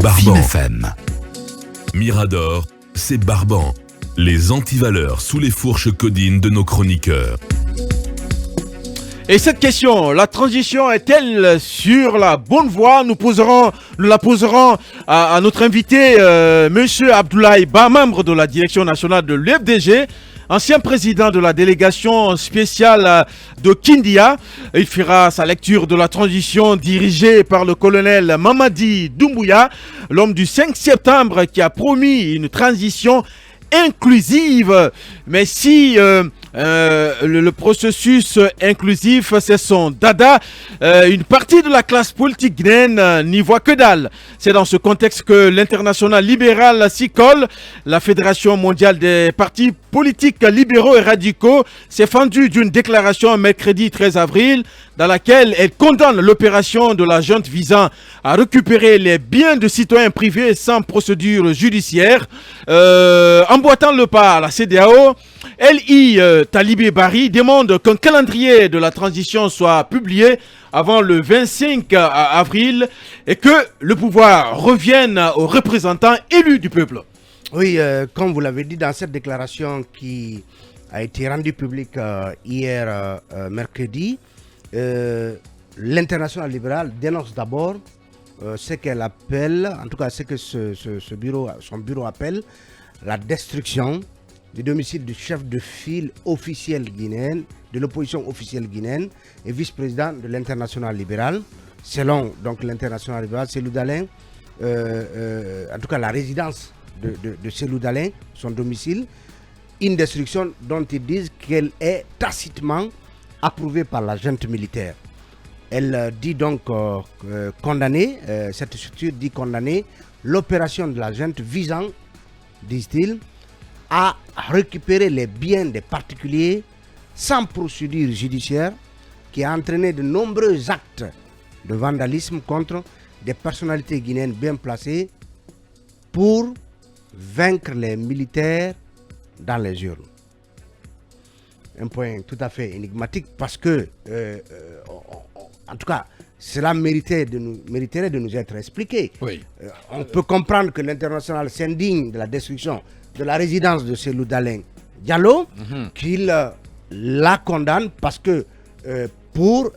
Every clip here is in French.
barbant. FM. Mirador, c'est barbant. Les antivaleurs sous les fourches codines de nos chroniqueurs. Et cette question, la transition est-elle sur la bonne voie? Nous la poserons à notre invité, Monsieur Abdoulaye Ba, membre de la direction nationale de l'UFDG, ancien président de la délégation spéciale de Kindia. Il fera sa lecture de la transition dirigée par le colonel Mamadi Doumbouya, l'homme du 5 septembre qui a promis une transition inclusive. Mais si le processus inclusif c'est son dada, une partie de la classe politique guinéenne n'y voit que dalle. C'est dans ce contexte que l'international libéral SICOL, la Fédération mondiale des partis politiques libéraux et radicaux, s'est fendue d'une déclaration mercredi 13 avril dans laquelle elle condamne l'opération de la junte visant à récupérer les biens de citoyens privés sans procédure judiciaire. Emboîtant le pas à la CEDEAO, L.I. Talibé Bari demande qu'un calendrier de la transition soit publié avant le 25 avril et que le pouvoir revienne aux représentants élus du peuple. Oui, comme vous l'avez dit dans cette déclaration qui a été rendue publique hier mercredi, l'international libéral dénonce d'abord ce qu'elle appelle, en tout cas ce que son bureau appelle la destruction du domicile du chef de file officiel guinéen, de l'opposition officielle guinéenne et vice-président de l'international libéral. Selon donc l'international libéral, Cellou Dalein, en tout cas la résidence de Cellou Dalein, son domicile, une destruction dont ils disent qu'elle est tacitement approuvée par la junte militaire. Elle dit donc condamner, cette structure dit condamner l'opération de la junte visant, disent-ils, à récupérer les biens des particuliers sans procédure judiciaire qui a entraîné de nombreux actes de vandalisme contre des personnalités guinéennes bien placées pour vaincre les militaires dans les urnes. Un point tout à fait énigmatique parce que, en tout cas, cela mériterait de nous être expliqué. Oui. On peut comprendre que l'international s'indigne de la destruction de la résidence de Cellou Dalein Diallo, qu'il la condamne parce que pour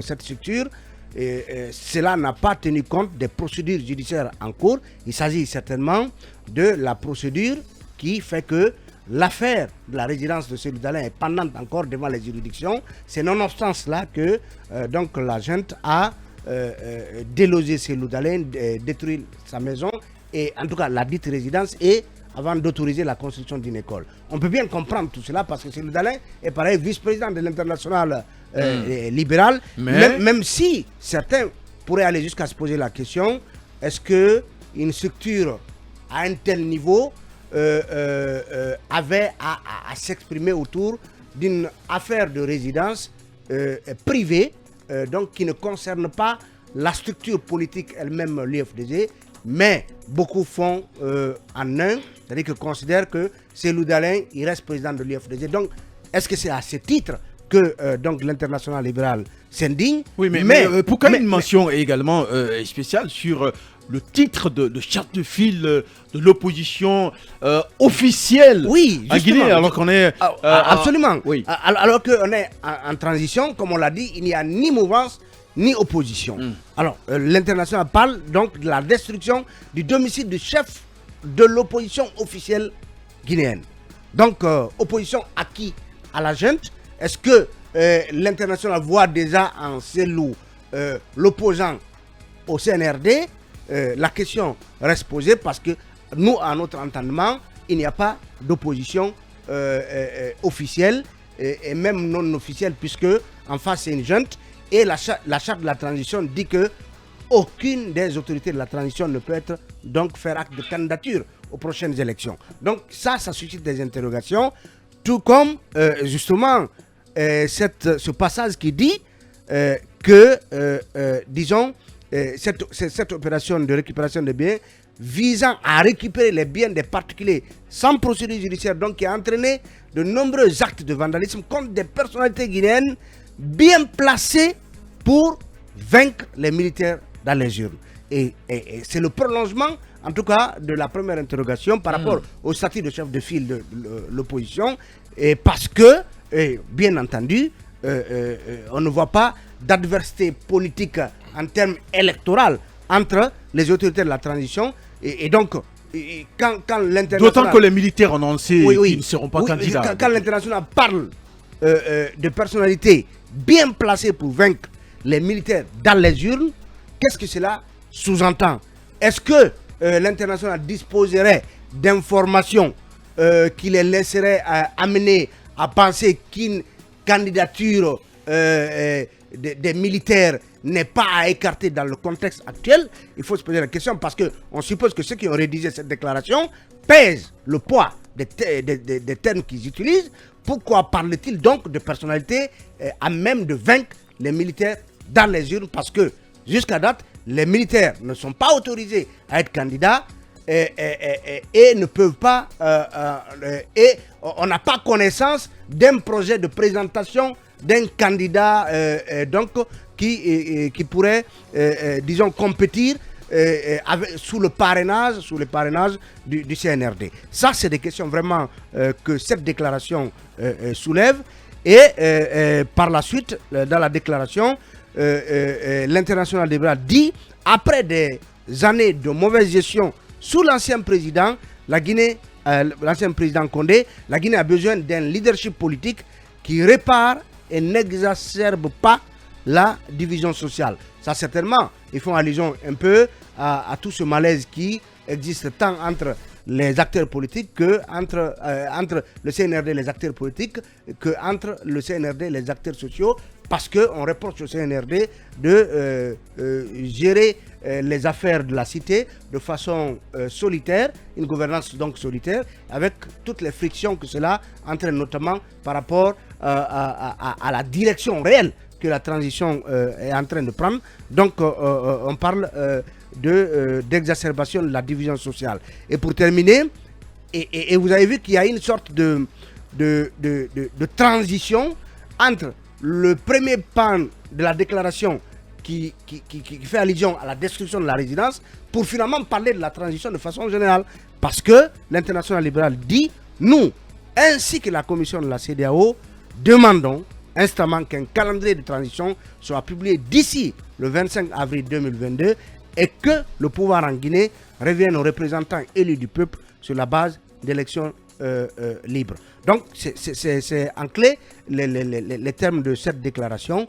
cette structure, cela n'a pas tenu compte des procédures judiciaires en cours. Il s'agit certainement de la procédure qui fait que l'affaire de la résidence de Cellou Dalein est pendante encore devant les juridictions. C'est nonobstant cela que donc la junte a délogé Cellou Dalein, détruit sa maison et en tout cas la dite résidence et avant d'autoriser la construction d'une école. On peut bien comprendre tout cela parce que Cellou Dalein est pareil vice-président de l'international libéral, même si certains pourraient aller jusqu'à se poser la question, est-ce qu'une structure à un tel niveau avait à s'exprimer autour d'une affaire de résidence privée, donc qui ne concerne pas la structure politique elle-même, l'UFDG, mais beaucoup font en un, c'est-à-dire qu'ils considèrent que Cellou Dalein, il reste président de l'UFDG. Donc, est-ce que c'est à ce titre que donc l'international libéral s'indigne? Oui, mais pourquoi une mention également spéciale sur le titre de chef de file de l'opposition officielle en Guinée, alors qu'on est... absolument. Oui. Alors qu'on est en transition, comme on l'a dit, il n'y a ni mouvance, ni opposition. Alors, l'international parle donc de la destruction du domicile du chef de l'opposition officielle guinéenne. Donc, opposition à qui? À la junte. Est-ce que l'international voit déjà en Cellou l'opposant au CNRD? La question reste posée parce que nous, à notre entendement, il n'y a pas d'opposition officielle et même non officielle puisque en face c'est une junte. Et la charte de la transition dit que aucune des autorités de la transition ne peut donc faire acte de candidature aux prochaines élections. Donc ça suscite des interrogations, tout comme justement ce passage qui dit que, disons, cette opération de récupération de biens visant à récupérer les biens des particuliers sans procédure judiciaire, donc qui a entraîné de nombreux actes de vandalisme contre des personnalités guinéennes bien placées pour vaincre les militaires dans les urnes. Et c'est le prolongement, en tout cas, de la première interrogation par rapport au statut de chef de file de l'opposition. Et parce que, bien entendu, on ne voit pas d'adversité politique en termes électoraux entre les autorités de la transition. Et donc, quand l'international... D'autant que les militaires ont annoncé qu'ils ne seront pas candidats. Quand l'international parle de personnalités bien placées pour vaincre les militaires dans les urnes, qu'est-ce que cela sous-entend? Est-ce que l'international disposerait d'informations qui les laisseraient amener à penser qu'une candidature des militaires n'est pas à écarter dans le contexte actuel? Il faut se poser la question parce qu'on suppose que ceux qui ont rédigé cette déclaration pèsent le poids des termes qu'ils utilisent. Pourquoi parle-t-il donc de personnalités à même de vaincre les militaires dans les urnes? Parce que jusqu'à date, les militaires ne sont pas autorisés à être candidats et ne peuvent pas... et on n'a pas connaissance d'un projet de présentation d'un candidat donc, qui pourrait, disons, compétir sous le parrainage du CNRD. Ça, c'est des questions vraiment que cette déclaration soulève. Et par la suite, dans la déclaration, l'international libéral dit, après des années de mauvaise gestion sous l'ancien président, l'ancien président Condé, la Guinée a besoin d'un leadership politique qui répare et n'exacerbe pas la division sociale. Ça, certainement, ils font allusion un peu à tout ce malaise qui existe tant entre les acteurs politiques que entre le CNRD et les acteurs politiques, que entre le CNRD et les acteurs sociaux, parce qu'on reproche au CNRD de gérer les affaires de la cité de façon solitaire, une gouvernance donc solitaire, avec toutes les frictions que cela entraîne, notamment par rapport à la direction réelle que la transition est en train de prendre. Donc on parle d'exacerbation de la division sociale. Et pour terminer, et vous avez vu qu'il y a une sorte de transition entre le premier pan de la déclaration qui fait allusion à la destruction de la résidence, pour finalement parler de la transition de façon générale. Parce que l'international libéral dit, nous, ainsi que la commission de la CEDEAO, demandons instamment qu'un calendrier de transition soit publié d'ici le 25 avril 2022 et que le pouvoir en Guinée revienne aux représentants élus du peuple sur la base d'élections libres. Donc, c'est en clé les termes de cette déclaration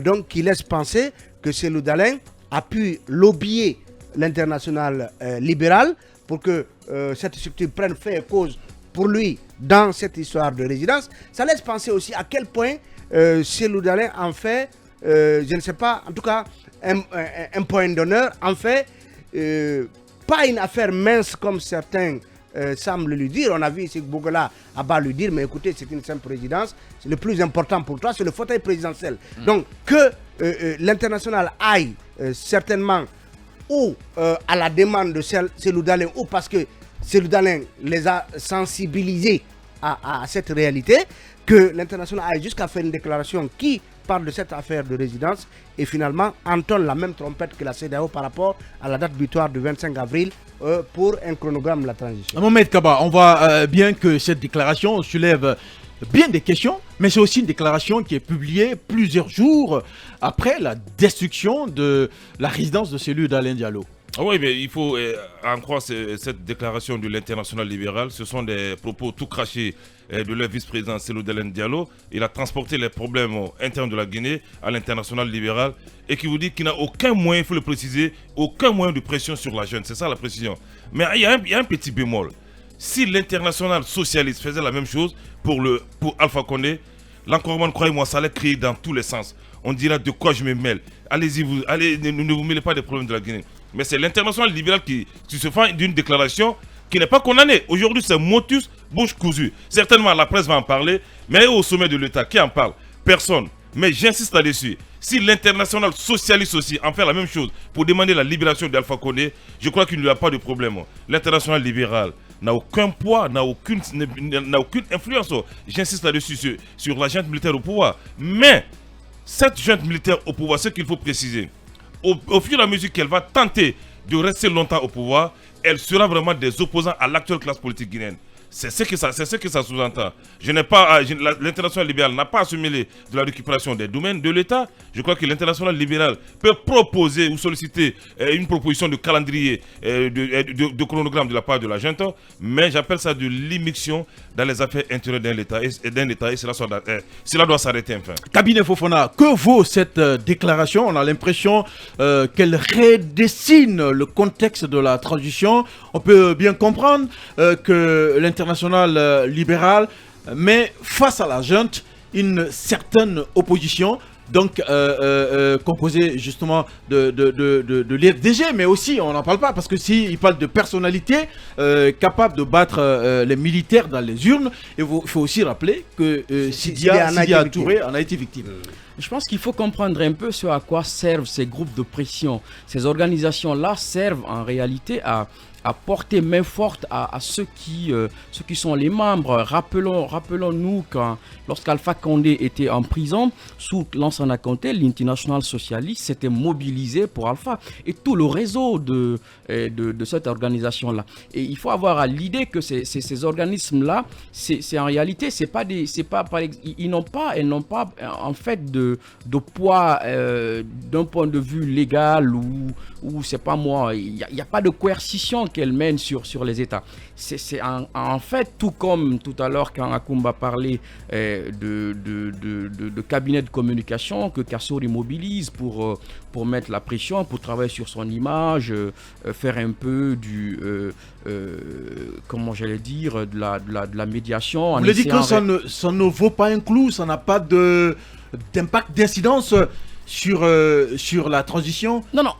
donc, qui laisse penser que Cellou Dalein a pu lobbyer l'international libéral pour que cette structure prenne fait et cause pour lui dans cette histoire de résidence. Ça laisse penser aussi à quel point Cellou Dalein en fait, je ne sais pas, en tout cas, un point d'honneur, en fait, pas une affaire mince comme certains semblent lui dire. On a vu ici que Bogola Abba lui dire, mais écoutez, c'est une simple présidence, le plus important pour toi, c'est le fauteuil présidentiel. Donc, que l'international aille certainement ou à la demande de Cellou Dalein, ou parce que Cellou Dalein les a sensibilisés à cette réalité, que l'international aille jusqu'à faire une déclaration qui parle de cette affaire de résidence et finalement entonne la même trompette que la CEDEAO par rapport à la date butoir du 25 avril pour un chronogramme de la transition. Mohamed Kaba, on voit bien que cette déclaration soulève bien des questions, mais c'est aussi une déclaration qui est publiée plusieurs jours après la destruction de la résidence de Cellou Dalein Diallo. Ah oui, mais il faut en croire cette déclaration de l'international libéral. Ce sont des propos tout crachés de leur vice-président Cellou Dalein Diallo. Il a transporté les problèmes internes de la Guinée à l'international libéral et qui vous dit qu'il n'a aucun moyen, il faut le préciser, aucun moyen de pression sur la jeune. C'est ça la précision. Mais il y a un petit bémol. Si l'international socialiste faisait la même chose pour Alpha Condé, l'encouragement, croyez-moi, ça allait crier dans tous les sens. On dira de quoi je me mêle. Allez-y, ne vous mêlez pas des problèmes de la Guinée. Mais c'est l'international libéral qui se fait d'une déclaration qui n'est pas condamnée. Aujourd'hui, c'est motus, bouche cousue. Certainement, la presse va en parler, mais au sommet de l'État, qui en parle? Personne. Mais j'insiste là-dessus. Si l'international socialiste aussi en fait la même chose pour demander la libération d'Alpha Condé, je crois qu'il n'y a pas de problème. L'international libéral n'a aucun poids, n'a aucune influence. J'insiste là-dessus sur la junte militaire au pouvoir. Mais cette junte militaire au pouvoir, ce qu'il faut préciser, au fur et à mesure qu'elle va tenter de rester longtemps au pouvoir, elle sera vraiment des opposants à l'actuelle classe politique guinéenne. C'est ce que ça sous-entend. L'international libéral n'a pas assumé de la récupération des domaines de l'État. Je crois que l'international libéral peut proposer ou solliciter une proposition de calendrier, de chronogramme de la part de la junte, mais j'appelle ça de l'immixtion dans les affaires intérieures d'un État et cela doit s'arrêter enfin. Cabinet Fofana, que vaut cette déclaration? On a l'impression qu'elle redessine le contexte de la transition. On peut bien comprendre que l'international libéral met face à la junte une certaine opposition, donc composée justement de l'IFDG, mais aussi, on n'en parle pas, parce que s'il parle de personnalités capables de battre les militaires dans les urnes, il faut aussi rappeler que Sidia Touré en a été victime. Je pense qu'il faut comprendre un peu ce à quoi servent ces groupes de pression. Ces organisations-là servent en réalité à porter main forte à ceux qui sont les membres. Rappelons-nous lorsqu'Alpha Condé était en prison, sous Lansana Conté, l'International Socialiste s'était mobilisé pour Alpha et tout le réseau de cette organisation-là. Et il faut avoir à l'idée que ces organismes-là, c'est en réalité, ils n'ont pas en fait de poids d'un point de vue légal ou c'est pas moi, il n'y a pas de coercition qu'elle mène sur les États. C'est en fait, tout comme tout à l'heure quand Akumba parlait de cabinet de communication que Kassori mobilise pour mettre la pression, pour travailler sur son image, faire un peu comment j'allais dire, de la médiation. Vous voulez dire que ça ne vaut pas un clou, ça n'a pas d'impact, d'incidence sur la transition? Non.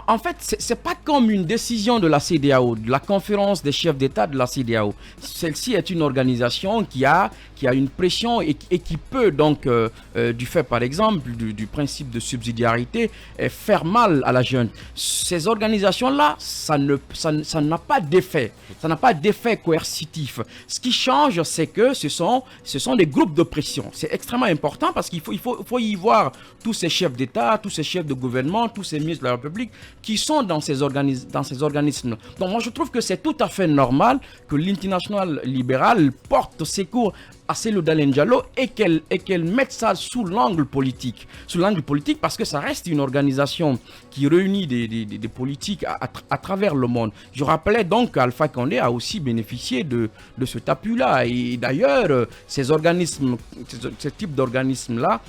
En fait, c'est pas comme une décision de la CEDEAO, de la conférence des chefs d'État de la CEDEAO. Celle-ci est une organisation qui a une pression et qui peut donc, du fait par exemple du principe de subsidiarité, faire mal à la junte. Ces organisations-là, ça n'a pas d'effet. Ça n'a pas d'effet coercitif. Ce qui change, c'est que ce sont des groupes de pression. C'est extrêmement important parce qu'il faut y voir tous ces chefs d'État, tous ces chefs de gouvernement, tous ces ministres de la République qui sont dans ces organismes. Donc moi je trouve que c'est tout à fait normal que l'international libéral porte secours à Cellou Dalein Diallo et qu'elle mette ça sous l'angle politique. Sous l'angle politique parce que ça reste une organisation qui réunit des politiques à travers le monde. Je rappelais donc qu'Alpha Condé a aussi bénéficié de ce appui-là. Et d'ailleurs, ces types d'organismes-là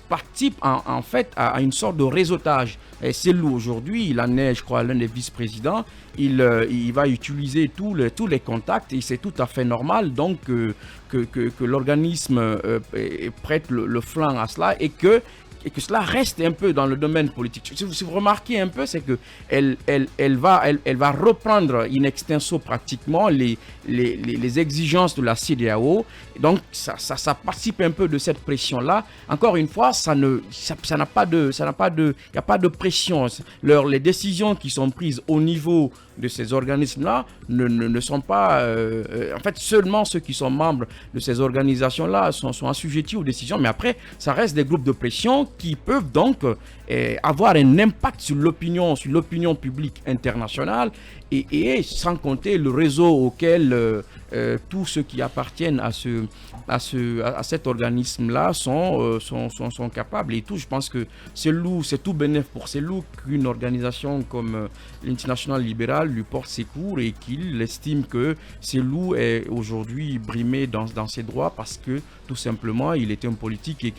participe en fait à une sorte de réseautage. Et Cellou aujourd'hui, il en est, je crois, l'un des vice-présidents. Il va utiliser tous les contacts et c'est tout à fait normal donc que l'organisme prête le flanc à cela et que cela reste un peu dans le domaine politique. Si vous remarquez un peu, c'est que elle va reprendre in extenso pratiquement les exigences de la CEDEAO. Donc ça participe un peu de cette pression-là. Encore une fois, il n'y a pas de pression. Les décisions qui sont prises au niveau de ces organismes-là ne sont pas... en fait, seulement ceux qui sont membres de ces organisations-là sont assujettis aux décisions. Mais après, ça reste des groupes de pression qui peuvent donc avoir un impact sur l'opinion publique internationale et sans compter le réseau auquel tous ceux qui appartiennent à cet organisme-là sont capables. Et tout, je pense que c'est tout bénéf pour Cellou qu'une organisation comme l'International Libéral lui porte secours et qu'il estime que Cellou est aujourd'hui brimé dans ses droits parce que tout simplement il est un politique et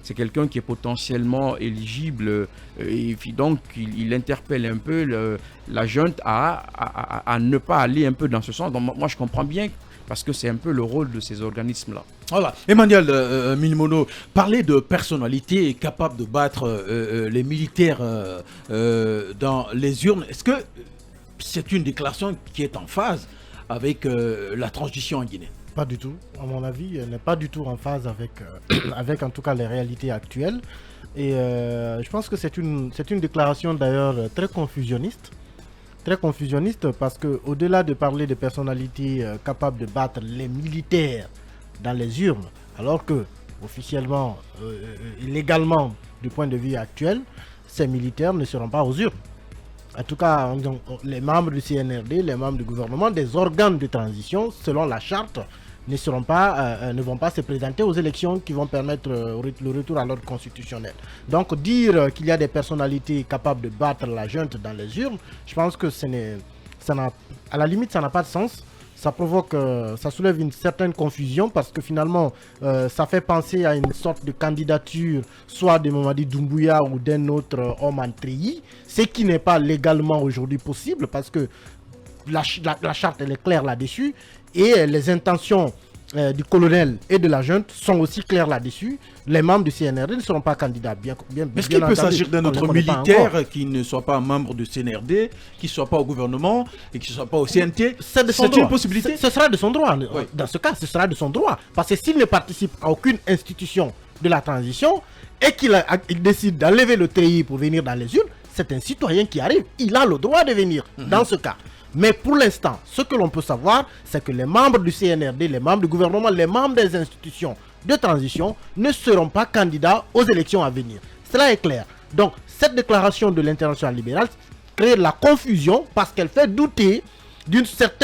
c'est quelqu'un qui est potentiellement éligible et donc il interpelle un peu la junte à ne pas aller un peu dans ce sens. Donc moi je comprends bien parce que c'est un peu le rôle de ces organismes-là. Voilà. Emmanuel Milimono, parler de personnalités capables de battre les militaires dans les urnes, est-ce que c'est une déclaration qui est en phase avec la transition en Guinée? Pas du tout. À mon avis, elle n'est pas du tout en phase avec en tout cas les réalités actuelles. Et je pense que c'est une déclaration d'ailleurs très confusionniste. Très confusionniste parce qu'au-delà de parler de personnalités capables de battre les militaires dans les urnes, alors que officiellement et légalement du point de vue actuel, ces militaires ne seront pas aux urnes. en tout cas, les membres du CNRD, les membres du gouvernement, des organes de transition, selon la charte, ne vont pas se présenter aux élections qui vont permettre le retour à l'ordre constitutionnel. Donc dire qu'il y a des personnalités capables de battre la junte dans les urnes, je pense que à la limite ça n'a pas de sens. Ça provoque, ça soulève une certaine confusion parce que finalement ça fait penser à une sorte de candidature soit de Mamadi Doumbouya ou d'un autre homme en treillis, ce qui n'est pas légalement aujourd'hui possible parce que la charte elle est claire là-dessus et les intentions du colonel et de la junte sont aussi clairs là-dessus. Les membres du CNRD ne seront pas candidats. Est-ce qu'il peut s'agir d'un autre militaire qui ne soit pas membre du CNRD, qui ne soit pas au gouvernement et qui ne soit pas au CNT? C'est une possibilité. Ce sera de son droit. Oui. Dans ce cas, ce sera de son droit. Parce que s'il ne participe à aucune institution de la transition et qu'il décide d'enlever le treillis pour venir dans les urnes, c'est un citoyen qui arrive. Il a le droit de venir dans ce cas. Mais pour l'instant, ce que l'on peut savoir, c'est que les membres du CNRD, les membres du gouvernement, les membres des institutions de transition ne seront pas candidats aux élections à venir. Cela est clair. Donc, cette déclaration de l'Internationale libérale crée la confusion parce qu'elle fait douter d'une sorte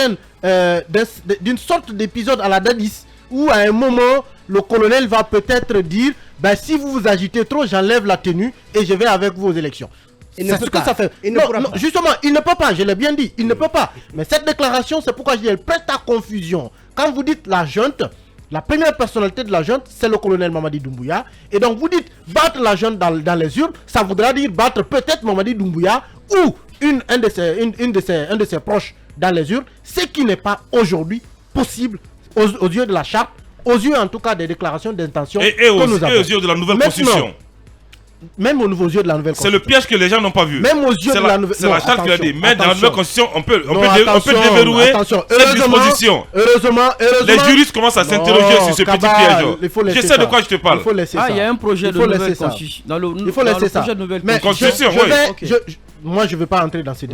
d'épisode à la Dadis où à un moment, le colonel va peut-être dire si vous vous agitez trop, j'enlève la tenue et je vais avec vous aux élections. C'est ce que ça fait. Justement, il ne peut pas, je l'ai bien dit, il ne peut pas. Mais cette déclaration, c'est pourquoi je dis, elle prête à confusion. Quand vous dites la junte, la première personnalité de la junte, c'est le colonel Mamadi Doumbouya. Et donc vous dites battre la junte dans les urnes, ça voudra dire battre peut-être Mamadi Doumbouya ou un de ses proches dans les urnes, ce qui n'est pas aujourd'hui possible aux yeux de la charte, aux yeux en tout cas des déclarations d'intention que nous avons. Et aux yeux de la nouvelle constitution. Même aux nouveaux yeux de la nouvelle constitution. C'est le piège que les gens n'ont pas vu. Même aux yeux de la nouvelle. C'est la charte qui l'a dit. Mais dans la nouvelle constitution, on peut déverrouiller cette disposition. Heureusement. Les juristes commencent à s'interroger sur ce petit piège. Je sais de quoi je te parle. Il y a un projet de nouvelle constitution. Il faut laisser ça. Mais constitution, oui. Moi, je ne veux pas entrer dans ces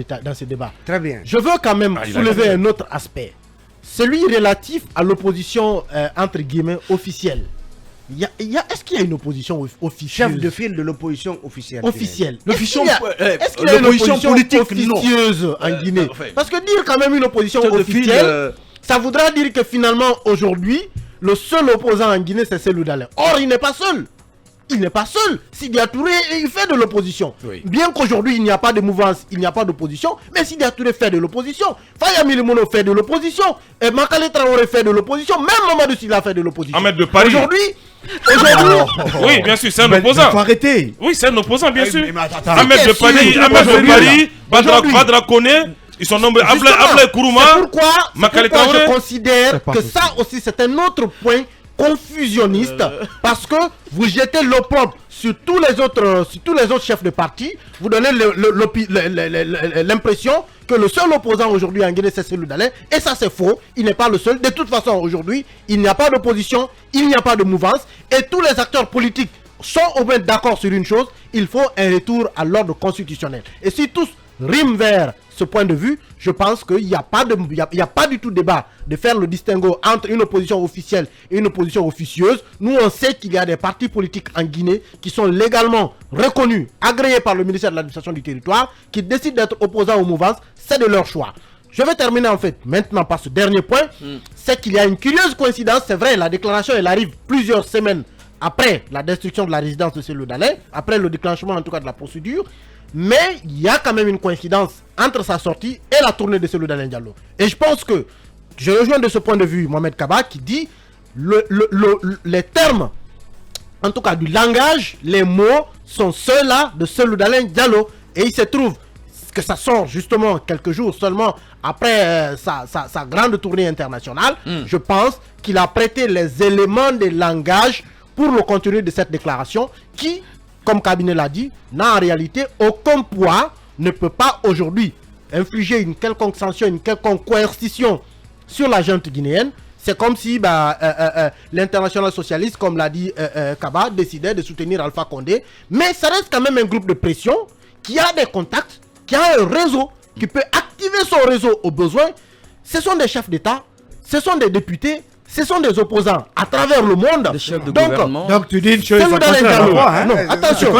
débats. Très bien. Je veux quand même soulever un autre aspect. Celui relatif à l'opposition, entre guillemets, officielle. Est-ce qu'il y a une opposition officieuse? Chef de file de l'opposition officielle. Est-ce qu'il y a une opposition politique officieuse en Guinée? Parce que dire quand même une opposition officielle, ça voudra dire que finalement, aujourd'hui, le seul opposant en Guinée, c'est Cellou Dalein. Or, il n'est pas seul. Il n'est pas seul. Sidia Touré, il fait de l'opposition. Oui. Bien qu'aujourd'hui, il n'y a pas de mouvance, il n'y a pas d'opposition, mais Sidia Touré fait de l'opposition. Faya Milimono fait de l'opposition. Et Makale Traoré fait de l'opposition. Même Mamadou Sylla fait de l'opposition. Ahmed de Paris. Aujourd'hui, oui, bien sûr, c'est un opposant. Il faut arrêter. Oui, c'est un opposant, bien sûr. Ahmed de Paris, Badra Koné, ils sont nombreux. Ablaï Kourouma, Makale Traoré. Je considère que ça aussi, c'est un autre point confusionniste parce que vous jetez l'opprobre sur tous les autres chefs de parti, vous donnez l'impression que le seul opposant aujourd'hui en Guinée c'est Cellou Dalein, et ça c'est faux, il n'est pas le seul. De toute façon aujourd'hui il n'y a pas d'opposition, il n'y a pas de mouvance et tous les acteurs politiques sont au moins d'accord sur une chose, il faut un retour à l'ordre constitutionnel. Et si tous riment vers ce point de vue, je pense qu'il n'y a pas du tout débat de faire le distinguo entre une opposition officielle et une opposition officieuse. Nous, on sait qu'il y a des partis politiques en Guinée qui sont légalement reconnus, agréés par le ministère de l'administration du territoire, qui décident d'être opposants aux mouvances, c'est de leur choix. Je vais terminer en fait maintenant par ce dernier point, c'est qu'il y a une curieuse coïncidence, c'est vrai, la déclaration elle arrive plusieurs semaines après la destruction de la résidence de Cellou Dalein, après le déclenchement en tout cas de la procédure. Mais il y a quand même une coïncidence entre sa sortie et la tournée de Cellou Dalein Diallo. Et je pense que je rejoins de ce point de vue Mohamed Kaba qui dit les termes, en tout cas du langage, les mots sont ceux-là de Cellou Dalein Diallo. Et il se trouve que ça sort justement quelques jours seulement après sa grande tournée internationale. Je pense qu'il a prêté les éléments de langage pour le contenu de cette déclaration qui, comme Cabinet l'a dit, n'a en réalité aucun poids, ne peut pas aujourd'hui infliger une quelconque sanction, une quelconque coercition sur la junte guinéenne. C'est comme si l'international socialiste, comme l'a dit Kaba, décidait de soutenir Alpha Condé. Mais ça reste quand même un groupe de pression qui a des contacts, qui a un réseau, qui peut activer son réseau au besoin. Ce sont des chefs d'État, ce sont des députés, ce sont des opposants à travers le monde. Des chefs de gouvernement. Donc tu dis une chose, Cellou Dalein Diallo. Non, attention.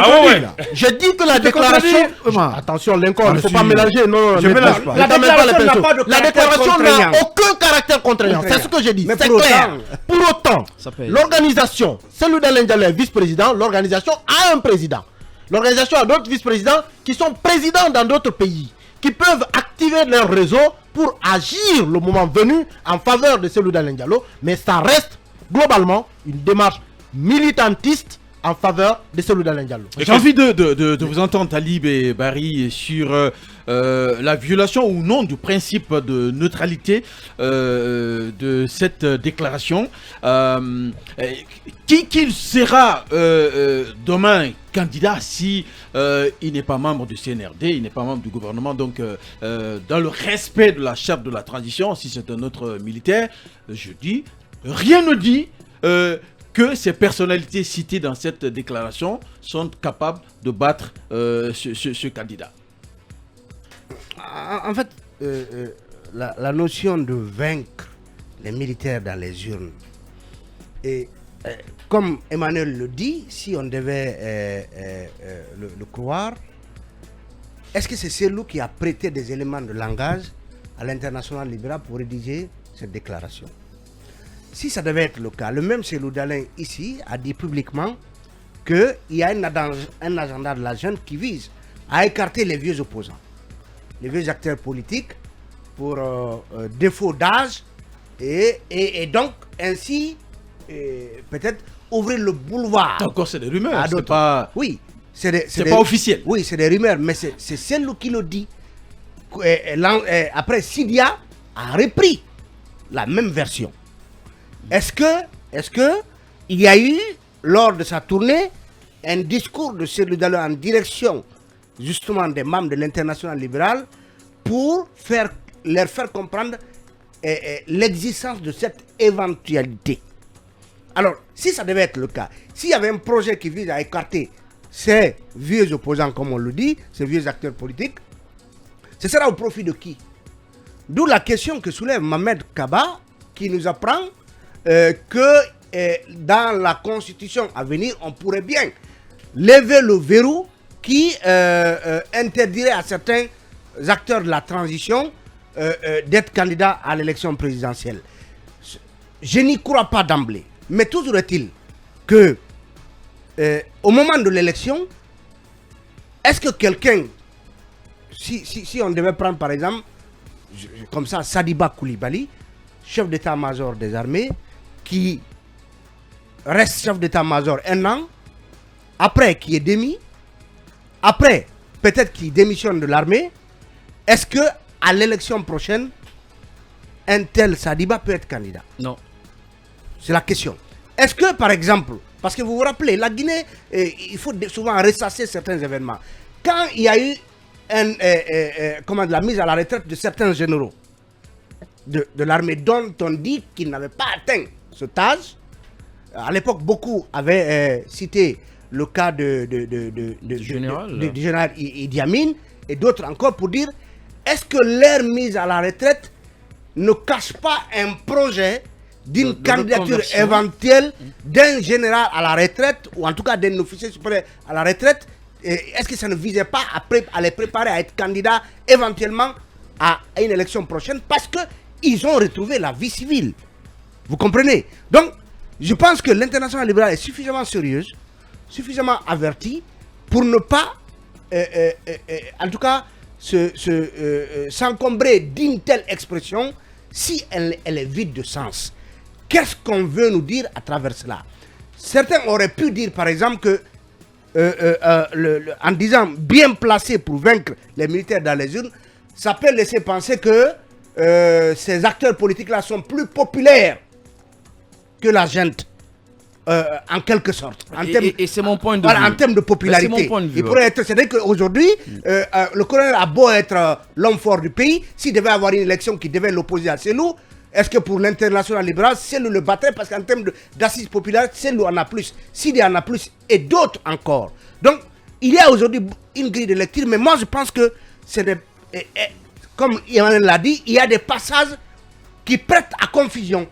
Je dis que la déclaration. Attention, Lincoln, il ne faut pas mélanger. Non, je mélange pas. La déclaration n'a pas de La déclaration n'a aucun caractère contraignant. C'est ce que j'ai dit. C'est clair. Pour autant, l'organisation, Cellou Dalein Diallo est vice-président, l'organisation a un président. L'organisation a d'autres vice-présidents qui sont présidents dans d'autres pays, qui peuvent activer leur réseau pour agir le moment venu en faveur de Cellou Dalein Diallo, mais ça reste globalement une démarche militantiste en faveur de Cellou Dalein Diallo. J'ai envie de vous entendre, Talib et Barry, sur la violation ou non du principe de neutralité de cette déclaration. Qui sera demain candidat si il n'est pas membre du CNRD, il n'est pas membre du gouvernement, donc dans le respect de la charte de la transition, si c'est un autre militaire, je dis, rien ne dit que ces personnalités citées dans cette déclaration sont capables de battre ce candidat. En fait, la notion de vaincre les militaires dans les urnes, et comme Emmanuel le dit, si on devait le croire, est-ce que c'est Cellou qui a prêté des éléments de langage à l'international libéral pour rédiger cette déclaration? Si ça devait être le cas, le même Cellou Dalein ici a dit publiquement qu'il y a un agenda de la jeune qui vise à écarter les vieux opposants, les vieux acteurs politiques pour défaut d'âge et donc ainsi peut-être ouvrir le boulevard. Encore c'est des rumeurs, c'est pas... Oui, c'est pas officiel. Oui, c'est des rumeurs, mais c'est Cellou qui le dit. Après, Sidia a repris la même version. Est-ce que il y a eu, lors de sa tournée, un discours de Cellou Dalein en direction justement des membres de l'international libéral pour leur faire comprendre l'existence de cette éventualité? Alors, si ça devait être le cas, s'il y avait un projet qui vise à écarter ces vieux opposants, comme on le dit, ces vieux acteurs politiques, ce sera au profit de qui? D'où la question que soulève Mohamed Kaba, qui nous apprend que dans la constitution à venir, on pourrait bien lever le verrou qui interdirait à certains acteurs de la transition d'être candidats à l'élection présidentielle. Je n'y crois pas d'emblée. Mais toujours est-il que au moment de l'élection, est-ce que quelqu'un, si on devait prendre par exemple, comme ça, Sadiba Koulibaly, chef d'état-major des armées, qui reste chef d'état-major un an, après qui est démis, après peut-être qu'il démissionne de l'armée, est-ce que à l'élection prochaine, un tel Sadiba peut être candidat? Non. C'est la question. Est-ce que par exemple, parce que vous vous rappelez, la Guinée, il faut souvent ressasser certains événements. Quand il y a eu la mise à la retraite de certains généraux de l'armée dont on dit qu'ils n'avaient pas atteint cet âge, à l'époque beaucoup avaient cité le cas du général Idi Amin et d'autres encore pour dire est-ce que leur mise à la retraite ne cache pas un projet d'une candidature éventuelle d'un général à la retraite ou en tout cas d'un officier supérieur à la retraite? Est-ce que ça ne visait pas à les préparer à être candidats éventuellement à une élection prochaine parce qu'ils ont retrouvé la vie civile? Vous comprenez? Donc, je pense que l'international libéral est suffisamment sérieuse, suffisamment avertie pour ne pas, en tout cas, s'encombrer d'une telle expression si elle est vide de sens. Qu'est-ce qu'on veut nous dire à travers cela? Certains auraient pu dire, par exemple, que en disant bien placé pour vaincre les militaires dans les urnes, ça peut laisser penser que ces acteurs politiques-là sont plus populaires que la gente, en quelque sorte. Et c'est mon point de vue. En termes de popularité. Il pourrait être, c'est-à-dire qu'aujourd'hui, le colonel a beau être l'homme fort du pays, s'il devait avoir une élection qui devait l'opposer à Cellou, est-ce que pour l'international libéral, Cellou le battrait? Parce qu'en termes d'assises populaires, Cellou en a plus, Sidi en a plus, et d'autres encore. Donc, il y a aujourd'hui une grille de lecture, mais moi je pense que, comme Emmanuel l'a dit, il y a des passages qui prêtent à confusion.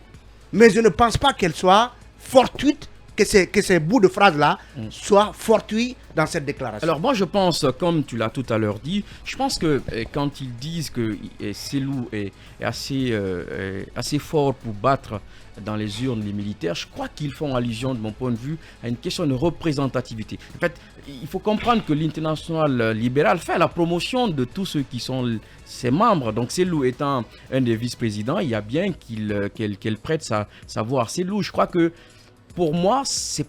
mais je ne pense pas qu'elle soit fortuite, que ces bouts de phrases-là soient fortuits dans cette déclaration. Alors moi je pense, comme tu l'as tout à l'heure dit, je pense que quand ils disent que Selou est assez fort pour battre dans les urnes les militaires, je crois qu'ils font allusion, de mon point de vue, à une question de représentativité. En fait, il faut comprendre que l'international libéral fait la promotion de tous ceux qui sont ses membres. Donc Selou étant un des vice-présidents, il y a bien qu'elle prête sa voix à Selou. Je crois que pour moi, cette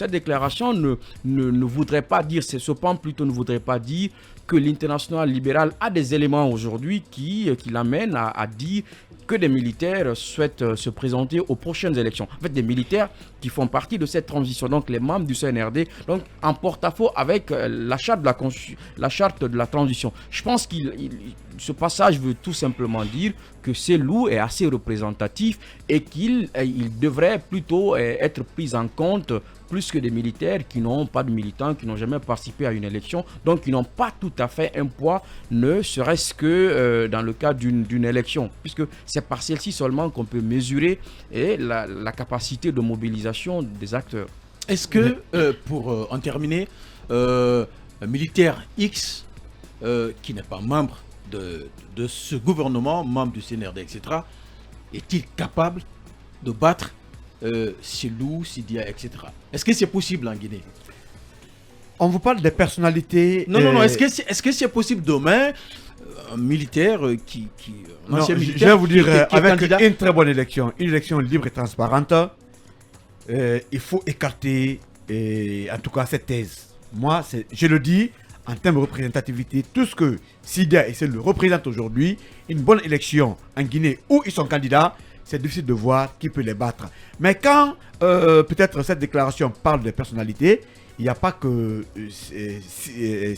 déclaration ne voudrait pas dire, ce pan plutôt ne voudrait pas dire que l'international libéral a des éléments aujourd'hui qui l'amènent à dire que des militaires souhaitent se présenter aux prochaines élections. En fait, des militaires qui font partie de cette transition, donc les membres du CNRD, donc en porte-à-faux avec la charte de la transition. Je pense que ce passage veut tout simplement dire que Selou est assez représentatif et qu'il devrait plutôt être pris en compte plus que des militaires qui n'ont pas de militants, qui n'ont jamais participé à une élection, donc qui n'ont pas tout à fait un poids, ne serait-ce que dans le cas d'une élection, puisque c'est par celle-ci seulement qu'on peut mesurer la capacité de mobilisation des acteurs. Est-ce que, pour en terminer, un militaire X qui n'est pas membre de ce gouvernement, membre du CNRD, etc., est-il capable de battre Selou, Sidia, etc. Est-ce que c'est possible en Guinée? On vous parle des personnalités. Non. Est-ce que c'est possible demain, un militaire je vais vous dire, avec une très bonne élection, une élection libre et transparente, il faut écarter, en tout cas, cette thèse. Moi, je le dis, en termes de représentativité, tout ce que Sidia et Selou représentent aujourd'hui, une bonne élection en Guinée où ils sont candidats, c'est difficile de voir qui peut les battre. Mais quand peut-être cette déclaration parle de personnalité, il n'y a pas que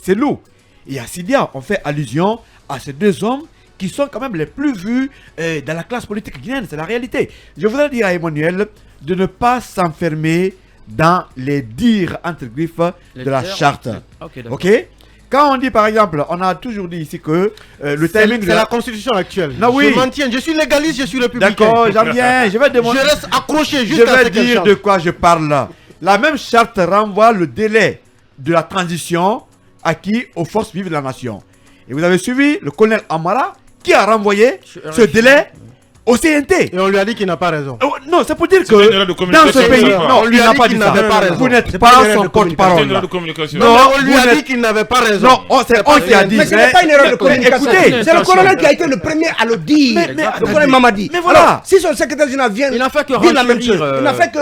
Selou. Il y a Sidia. On fait allusion à ces deux hommes qui sont quand même les plus vus dans la classe politique guinéenne. C'est la réalité. Je voudrais dire à Emmanuel de ne pas s'enfermer dans les dires entre griffes de la charte. Ok. Quand on dit par exemple, on a toujours dit ici que le timing... C'est la constitution actuelle. Non, oui. Je maintiens, je suis légaliste, je suis républicain. D'accord, j'en viens. Je vais demander... Je reste accroché jusqu'à ce Je vais dire de quoi je parle. La même charte renvoie le délai de la transition acquis aux forces vives de la nation. Et vous avez suivi le colonel Amara qui a renvoyé ce délai au CNT. Et on lui a dit qu'il n'a pas raison. Non, c'est pour dire que dans ce pays, non, il n'a pas dit ça. Vous n'êtes pas son porte-parole. Non, on lui a dit qu'il n'avait pas raison. Non, c'est on qui a dit. Mais ce n'est pas une erreur de communication. C'est le colonel qui a été le premier à le dire. Le colonel Mamadi. Mais voilà. Alors, si son secrétaire général vient Il n'a fait que dire la même chose, renchérir, il n'a fait que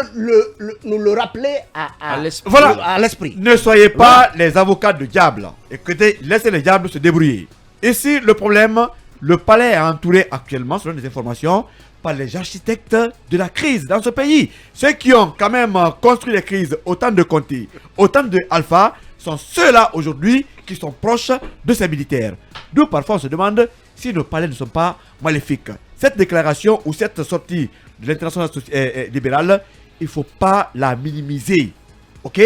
nous le rappeler à l'esprit. Voilà. à l'esprit. Ne soyez pas les avocats du diable. Écoutez, laissez les diables se débrouiller. Ici, le problème, le palais est entouré actuellement, selon les informations, par les architectes de la crise dans ce pays. Ceux qui ont quand même construit les crises, autant de Conté, autant de Alpha, sont ceux-là aujourd'hui qui sont proches de ces militaires. D'où parfois on se demande si nos palais ne sont pas maléfiques. Cette déclaration ou cette sortie de l'international libéral, il ne faut pas la minimiser. Ok?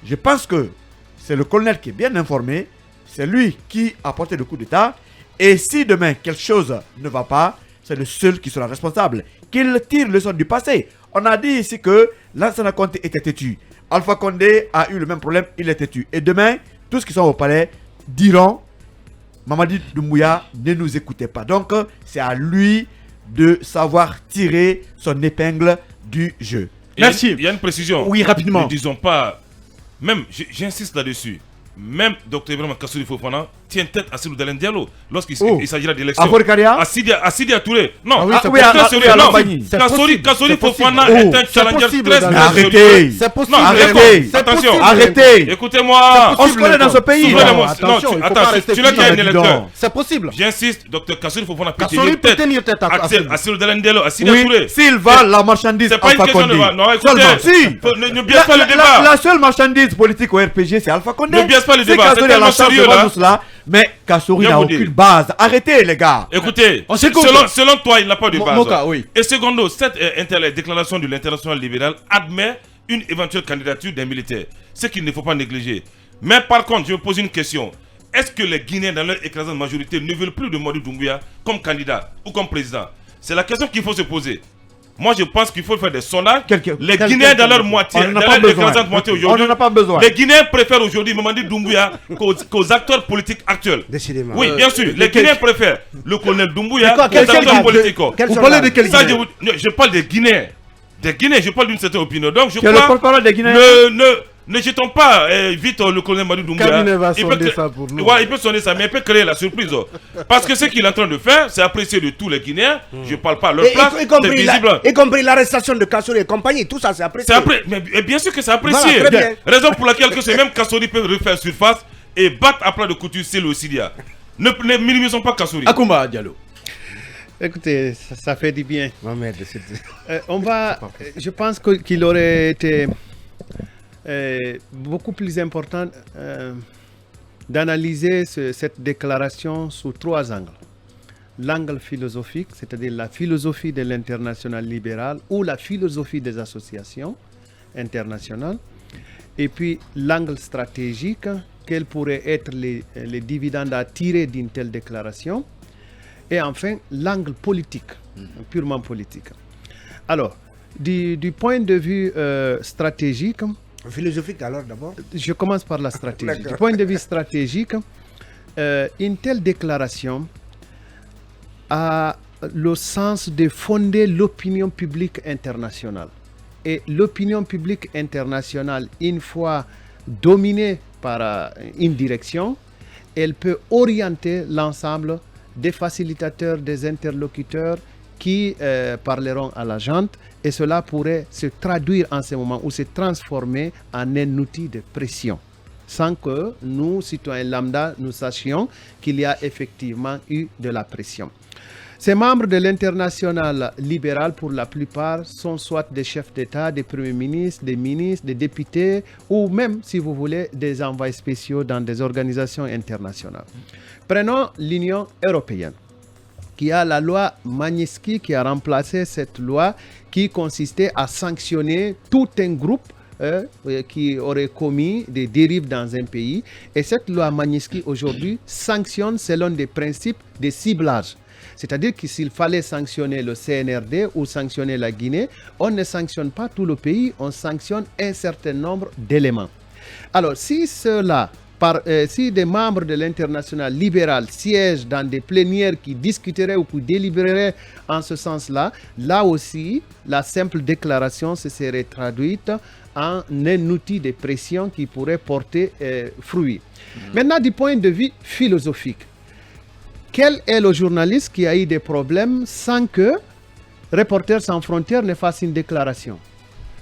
Je pense que c'est le colonel qui est bien informé, c'est lui qui a porté le coup d'État. Et si demain quelque chose ne va pas, c'est le seul qui sera responsable. Qu'il tire le son du passé. On a dit ici que l'ancien Conté était têtu. Alpha Condé a eu le même problème, il est têtu. Et demain, tous ceux qui sont au palais diront Mamadi Doumbouya, ne nous écoutez pas. Donc, c'est à lui de savoir tirer son épingle du jeu. Merci. Il y a une précision. Oui, rapidement. Ne disons pas, même, j'insiste là-dessus, même Dr Ibrahim Kassouri Fofana tient tête à Selou Dalein Diallo lorsqu'il s'agira d'élections. À Sidia Touré. Non, Kassouri Fofana est un challenger très arrêtez. C'est possible. Attention. Arrêtez. Écoutez-moi. On se connaît dans ce pays. Attention, tu l'as qui est un électeur. C'est possible. J'insiste, Dr Kassouri Fofana peut Kassouri peut tenir tête à Selou Dalein Diallo, à Sidia Touré. Oui, s'il va la marchandise c'est pas une Alpha question de Condé. non, écoutez, ne biaise pas le débat. La seule marchandise politique au RPG, c'est Alpha Condé. Ne biaise pas le débat, c'est tellement sérieux là. Mais Kassouri n'a aucune base. Arrêtez les gars. Écoutez, selon toi, il n'a pas de base. Moka, oui. Et secondo, cette déclaration de l'international libéral admet une éventuelle candidature d'un militaire. Ce qu'il ne faut pas négliger. Mais par contre, je me pose une question. Est-ce que les Guinéens, dans leur écrasante majorité, ne veulent plus de Mamadi Doumbouya comme candidat ou comme président? C'est la question qu'il faut se poser. Moi, je pense qu'il faut faire des sondages. Les Quel- Guinéens, quel- dans leur moitié, on n'en dans a leur pas besoin. écrasante moitié On aujourd'hui, n'en a pas besoin. les Guinéens préfèrent aujourd'hui Mamadi Doumbouya qu'aux acteurs politiques actuels. Décidément. Oui, bien sûr. Les Guinéens préfèrent le colonel Doumbouya C'est quoi, qu'aux quel acteurs soldat politiques. Quel Vous soldat parlez de quel Ça, Guinée? je parle des Guinéens. Des Guinéens, je parle d'une certaine opinion. Donc, je Tu es le crois, porte-parole des Guinéens. ne jetons pas vite le colonel Mamadi Doumbouya. Cabinet va Il peut sonder cré- ça pour nous. Ouais, il peut sonder ça, mais il peut créer la surprise. Parce que ce qu'il est en train de faire, c'est apprécié de tous les Guinéens. Je parle pas à leur place, Y compris l'arrestation de Kassouri et compagnie, tout ça c'est apprécié. C'est mais bien sûr que c'est apprécié. Voilà, très bien. Raison pour laquelle que ces mêmes Kassouri peuvent refaire surface et battre à plat de couture c'est le Sidia. Ne minimisons pas Kassouri. Akoumba Diallo. Écoutez, ça fait du bien. Mohamed, Je pense qu'il aurait été beaucoup plus important d'analyser cette déclaration sous 3 angles. L'angle philosophique, c'est-à-dire la philosophie de l'international libéral ou la philosophie des associations internationales, et puis l'angle stratégique, quels pourraient être les dividendes à tirer d'une telle déclaration, et enfin l'angle politique, purement politique. Alors, du point de vue stratégique, philosophique alors d'abord. je commence par la stratégie. D'accord. Du point de vue stratégique, une telle déclaration a le sens de fonder l'opinion publique internationale. Et l'opinion publique internationale, une fois dominée par une direction, elle peut orienter l'ensemble des facilitateurs, des interlocuteurs qui parleront à la junte, et cela pourrait se traduire en ce moment ou se transformer en un outil de pression, sans que nous, citoyens lambda, nous sachions qu'il y a effectivement eu de la pression. Ces membres de l'international libéral, pour la plupart, sont soit des chefs d'État, des premiers ministres, des députés, ou même, si vous voulez, des envoyés spéciaux dans des organisations internationales. Prenons l'Union européenne, qui a la loi Magnitsky, qui a remplacé cette loi qui consistait à sanctionner tout un groupe qui aurait commis des dérives dans un pays. Et cette loi Magnitsky, aujourd'hui, sanctionne selon des principes de ciblage. C'est-à-dire que s'il fallait sanctionner le CNRD ou sanctionner la Guinée, on ne sanctionne pas tout le pays, on sanctionne un certain nombre d'éléments. Alors, si si des membres de l'international libéral siègent dans des plénières qui discuteraient ou qui délibéreraient en ce sens-là, là aussi, la simple déclaration se serait traduite en un outil de pression qui pourrait porter fruit. Maintenant, du point de vue philosophique, quel est le journaliste qui a eu des problèmes sans que Reporters sans frontières ne fasse une déclaration,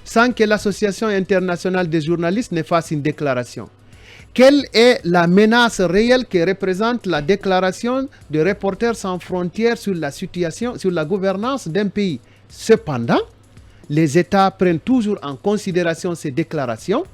sans que l'Association internationale des journalistes ne fasse une déclaration? Quelle est la menace réelle que représente la déclaration de Reporters sans frontières sur la situation, sur la gouvernance d'un pays? Cependant, les États prennent toujours en considération ces déclarations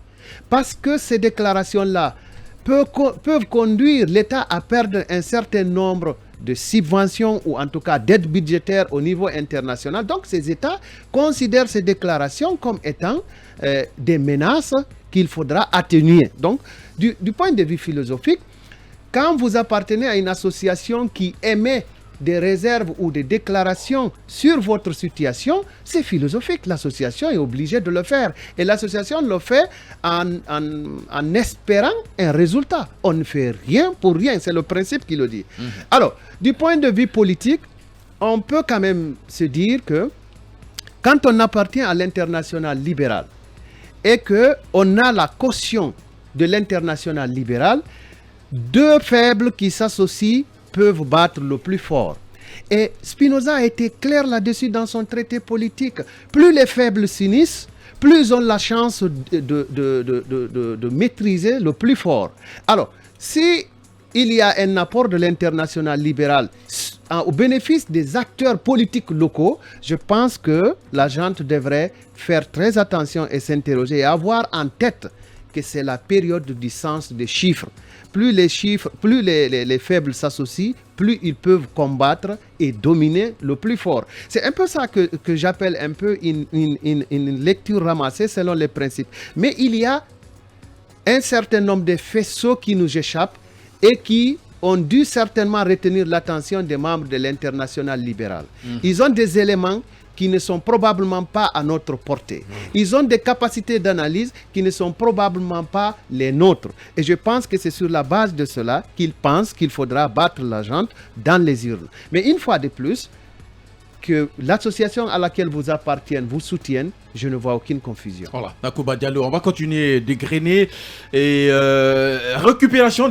parce que ces déclarations-là peuvent conduire l'État à perdre un certain nombre de subventions ou en tout cas d'aides budgétaires au niveau international. Donc ces États considèrent ces déclarations comme étant des menaces qu'il faudra atténuer. Donc du point de vue philosophique, quand vous appartenez à une association qui émet des réserves ou des déclarations sur votre situation, c'est philosophique. L'association est obligée de le faire. Et l'association le fait en espérant un résultat. On ne fait rien pour rien. C'est le principe qui le dit. Alors, du point de vue politique, on peut quand même se dire que quand on appartient à l'international libéral et qu'on a la caution de l'international libéral, deux faibles qui s'associent peuvent battre le plus fort. Et Spinoza a été clair là-dessus dans son traité politique. Plus les faibles s'unissent, plus ils ont la chance de maîtriser le plus fort. Alors, si il y a un apport de l'international libéral au bénéfice des acteurs politiques locaux, je pense que la gente devrait faire très attention et s'interroger et avoir en tête que c'est la période du sens des chiffres. Plus les faibles s'associent, plus ils peuvent combattre et dominer le plus fort. C'est un peu ça que j'appelle un peu une lecture ramassée selon les principes. Mais il y a un certain nombre de faisceaux qui nous échappent et qui ont dû certainement retenir l'attention des membres de l'international libéral. Ils ont des éléments qui ne sont probablement pas à notre portée. Ils ont des capacités d'analyse qui ne sont probablement pas les nôtres. Et je pense que c'est sur la base de cela qu'ils pensent qu'il faudra battre la junte dans les urnes. Mais une fois de plus, que l'association à laquelle vous appartiennent vous soutienne, je ne vois aucune confusion. Voilà, Nakouba Diallo, on va continuer de dégrainer et récupération